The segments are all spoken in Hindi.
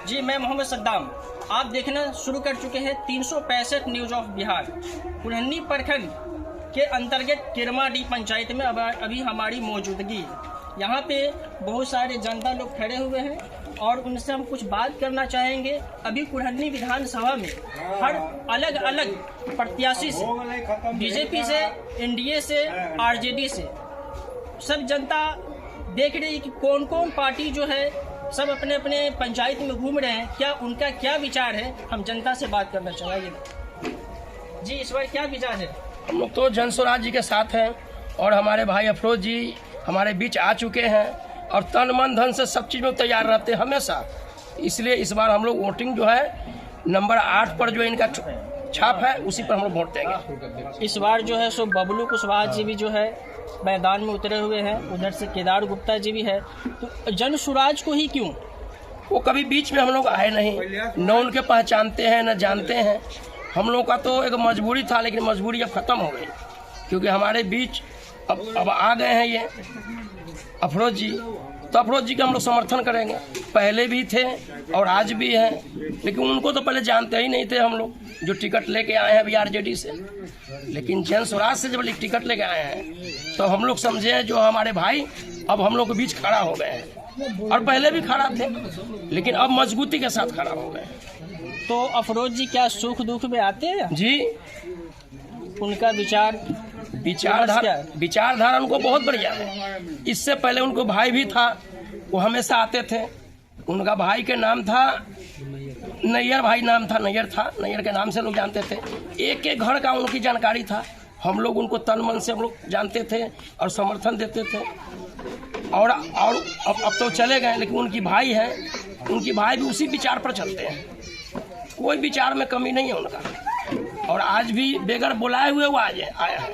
जी, मैं मोहम्मद सद्दाम। आप देखना शुरू कर चुके हैं 365 न्यूज़ ऑफ बिहार। कुल्हनी प्रखंड के अंतर्गत किरमाडीह पंचायत में अभी हमारी मौजूदगी है। यहाँ पे बहुत सारे जनता लोग खड़े हुए हैं और उनसे हम कुछ बात करना चाहेंगे। अभी कुल्हनी विधानसभा में हर अलग अलग प्रत्याशी से, बीजेपी से, एनडीए से, आरजेडी से, सब जनता देख रही है कि कौन कौन पार्टी जो है सब अपने अपने पंचायत में घूम रहे हैं। क्या उनका क्या विचार है, हम जनता से बात करना चाहेंगे। जी, इस बार क्या विचार है? हम लोग तो जन स्वराज जी के साथ हैं और हमारे भाई अफरोज जी हमारे बीच आ चुके हैं और तन मन धन से सब चीज़ में तैयार रहते हैं हमेशा। इसलिए इस बार हम लोग वोटिंग जो है नंबर 8 पर जो इनका छाप है उसी पर हम लोग वोट देंगे। इस बार जो है सो बबलू कुशवाहा जी भी जो है मैदान में उतरे हुए हैं, उधर से केदार गुप्ता जी भी है। तो जन स्वराज को ही क्यों? वो कभी बीच में हम लोग आए नहीं, न उनके पहचानते हैं न जानते हैं। हम लोग का तो एक मजबूरी था, लेकिन मजबूरी अब ख़त्म हो गई क्योंकि हमारे बीच अब आ गए हैं ये अफरोज जी। तो अफरोज जी का हम लोग समर्थन करेंगे। पहले भी थे और आज भी हैं, लेकिन उनको तो पहले जानते ही नहीं थे हम लोग, जो टिकट लेके आए हैं अभी आरजेडी से। लेकिन जन स्वराज से जब टिकट लेके आए हैं तो हम लोग समझे हैं जो हमारे भाई अब हम लोग के बीच खड़ा हो गए हैं। और पहले भी खड़ा थे, लेकिन अब मजबूती के साथ खड़ा हो गए। तो अफरोज जी क्या सुख दुख में आते हैं? जी, उनका विचारधारा उनको बहुत बढ़िया है। इससे पहले उनको भाई भी था, वो हमेशा आते थे। उनका भाई के नाम था नैयर, भाई नाम था नैयर था, नैयर के नाम से लोग जानते थे। एक एक घर का उनकी जानकारी था। हम लोग उनको तन मन से हम लोग जानते थे और समर्थन देते थे। और अब तो चले गए, लेकिन उनकी भाई है, उनकी भाई भी उसी विचार पर चलते हैं। कोई विचार में कमी नहीं है उनका। और आज भी बेगर बुलाए हुए वो आया है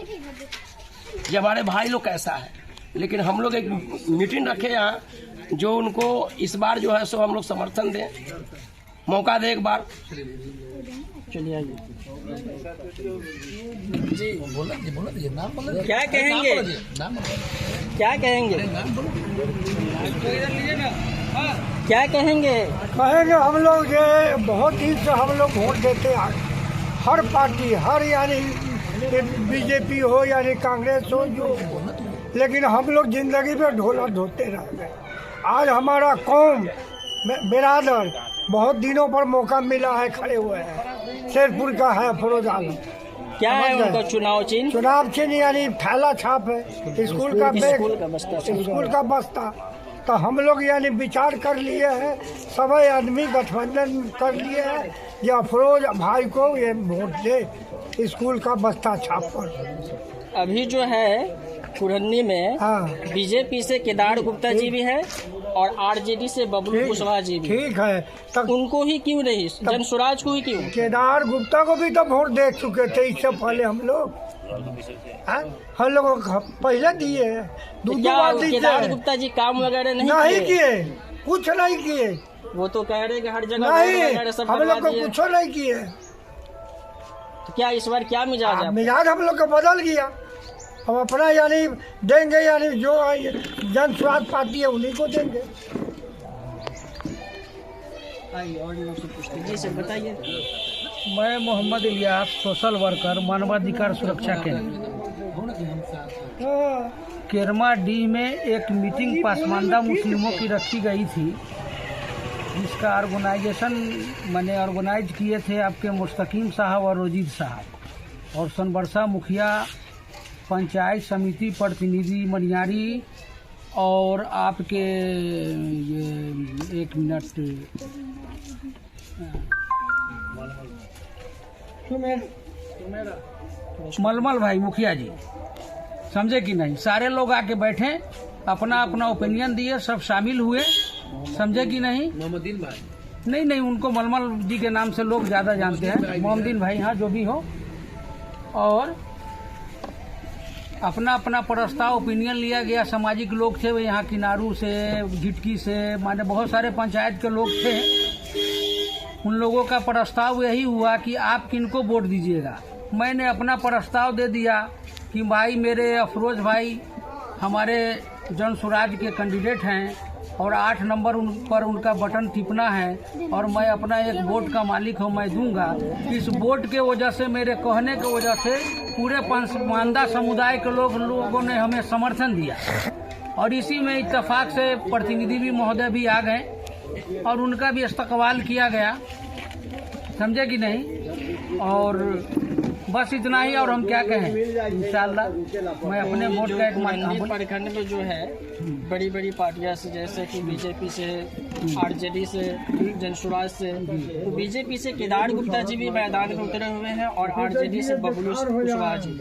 कि हमारे भाई लोग कैसा है। लेकिन हम लोग एक मीटिंग रखे यहाँ, जो उनको इस बार जो है सो हम लोग समर्थन दें, मौका दें एक बार। चलिए आइए जी, क्या कहेंगे? क्या कहेंगे? क्या कहेंगे? हम लोग ये बहुत दिन से हम लोग वोट देते हैं, हर पार्टी, हर यानी बीजेपी हो यानी कांग्रेस हो जो, लेकिन हम लोग जिंदगी में ढोला ढोते रह गए। आज हमारा कौम बिरादर बहुत दिनों पर मौका मिला है, खड़े हुए हैं। शेरपुर का है अफरोज आलम। क्या है उनका चुनाव चिन्ह? यानी थैला छाप है, स्कूल का बैग, स्कूल का बस्ता। तो हम लोग यानी विचार कर लिए हैं, सभी आदमी गठबंधन कर लिए हैं, ये अफरोज भाई को ये वोट दे स्कूल का बस्ता छाप पर। अभी जो है कुल्हनी में बीजेपी से केदार गुप्ता जी भी है और आरजेडी से बबलू कुशवाहा जी भी। ठीक है, तब उनको ही क्यों नहीं, जन स्वराज को ही क्यों? केदार गुप्ता को भी तो वोट दे चुके थे इससे पहले हम लोग पहले दिए। केदार गुप्ता जी काम वगैरह नहीं किए, कुछ नहीं किए। वो तो कह रहे कि हर जगह नहीं, हम लोग को कुछ नहीं किए। तो क्या इस बार क्या मिजाज है? मिजाज हम लोग का बदल गया। हम अपना यानी देंगे, यानी जो जन स्वराज पार्टी है उन्हीं को देंगे। जी सर बताइए। मैं मोहम्मद इलियास, सोशल वर्कर, मानवाधिकार सुरक्षा केंद्र किरमाडीह में एक मीटिंग पसमानदा मुस्लिमों की रखी गई थी, जिसका ऑर्गेनाइज किए थे आपके मुस्तकीम साहब और रोजीद साहब और सनबरसा मुखिया, पंचायत समिति प्रतिनिधि मनियारी और आपके ये 1 मिनट मलमल भाई मुखिया जी, समझे कि नहीं। सारे लोग आके बैठे, अपना अपना ओपिनियन दिए, सब शामिल हुए, समझे कि नहीं। मोहम्मदीन भाई नहीं, उनको मलमल जी के नाम से लोग ज़्यादा जानते हैं। मोहम्मदीन भाई, हाँ जो भी हो। और अपना अपना प्रस्ताव ओपिनियन लिया गया। सामाजिक लोग थे, यहाँ किनारू से, झिटकी से, माने बहुत सारे पंचायत के लोग थे। उन लोगों का प्रस्ताव यही हुआ कि आप किनको वोट दीजिएगा। मैंने अपना प्रस्ताव दे दिया कि भाई मेरे अफरोज भाई हमारे जन स्वराज के कैंडिडेट हैं और 8 नंबर पर उनका बटन टिपना है और मैं अपना एक वोट का मालिक हूँ, मैं दूंगा। इस वोट के वजह से, मेरे कहने की वजह से पूरे मानदा समुदाय के लोगों ने हमें समर्थन दिया और इसी में इत्तेफाक से प्रतिनिधि भी महोदय भी आ गए और उनका भी इस्तकबाल किया गया, समझे कि नहीं। और बस इतना ही, और हम क्या कहें, इंशाल्लाह मैं अपने वोट का एक कुल्हनी प्रखंड में जो है बड़ी बड़ी पार्टियां से, जैसे कि बीजेपी से, आरजेडी से, जनसुराज से, तो बीजेपी से केदार गुप्ता जी भी मैदान में उतरे हुए हैं और आरजेडी से बबलू कुशवाहा जी।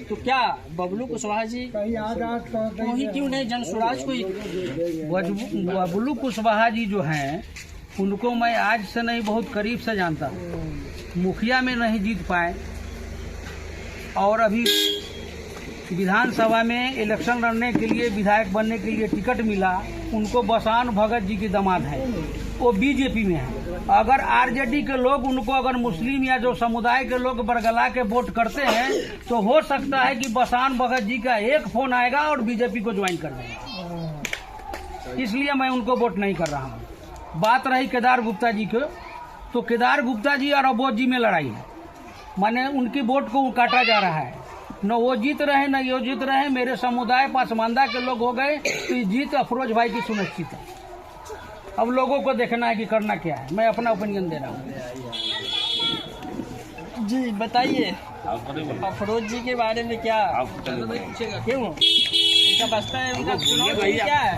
तो क्या बबलू कुशवाहा जी को ही क्यों नहीं, जनसुराज को ही? बबलू कुशवाहा जी जो हैं उनको मैं आज से नहीं बहुत करीब से जानता हूँ। मुखिया में नहीं जीत पाए और अभी विधानसभा में इलेक्शन लड़ने के लिए, विधायक बनने के लिए टिकट मिला। उनको बसान भगत जी की दामाद है, वो बीजेपी में है। अगर आरजेडी के लोग उनको, अगर मुस्लिम या जो समुदाय के लोग बरगला के वोट करते हैं तो हो सकता है कि बसान भगत जी का एक फोन आएगा और बीजेपी को ज्वाइन कर देगा। इसलिए मैं उनको वोट नहीं कर रहा हूँ। बात रही केदार गुप्ता जी को, तो केदार गुप्ता जी और अबोध जी में लड़ाई है, माने उनकी वोट को काटा जा रहा है। न वो जीत रहे न ये जीत रहे। मेरे समुदाय पासमानदा के लोग हो गए तो ये जीत अफरोज भाई की सुनिश्चित है। अब लोगों को देखना है कि करना क्या है। मैं अपना ओपिनियन दे रहा हूँ। जी बताइए अफरोज जी के बारे में क्या, क्यों उनका बसता है, उनका चुनाव क्या है?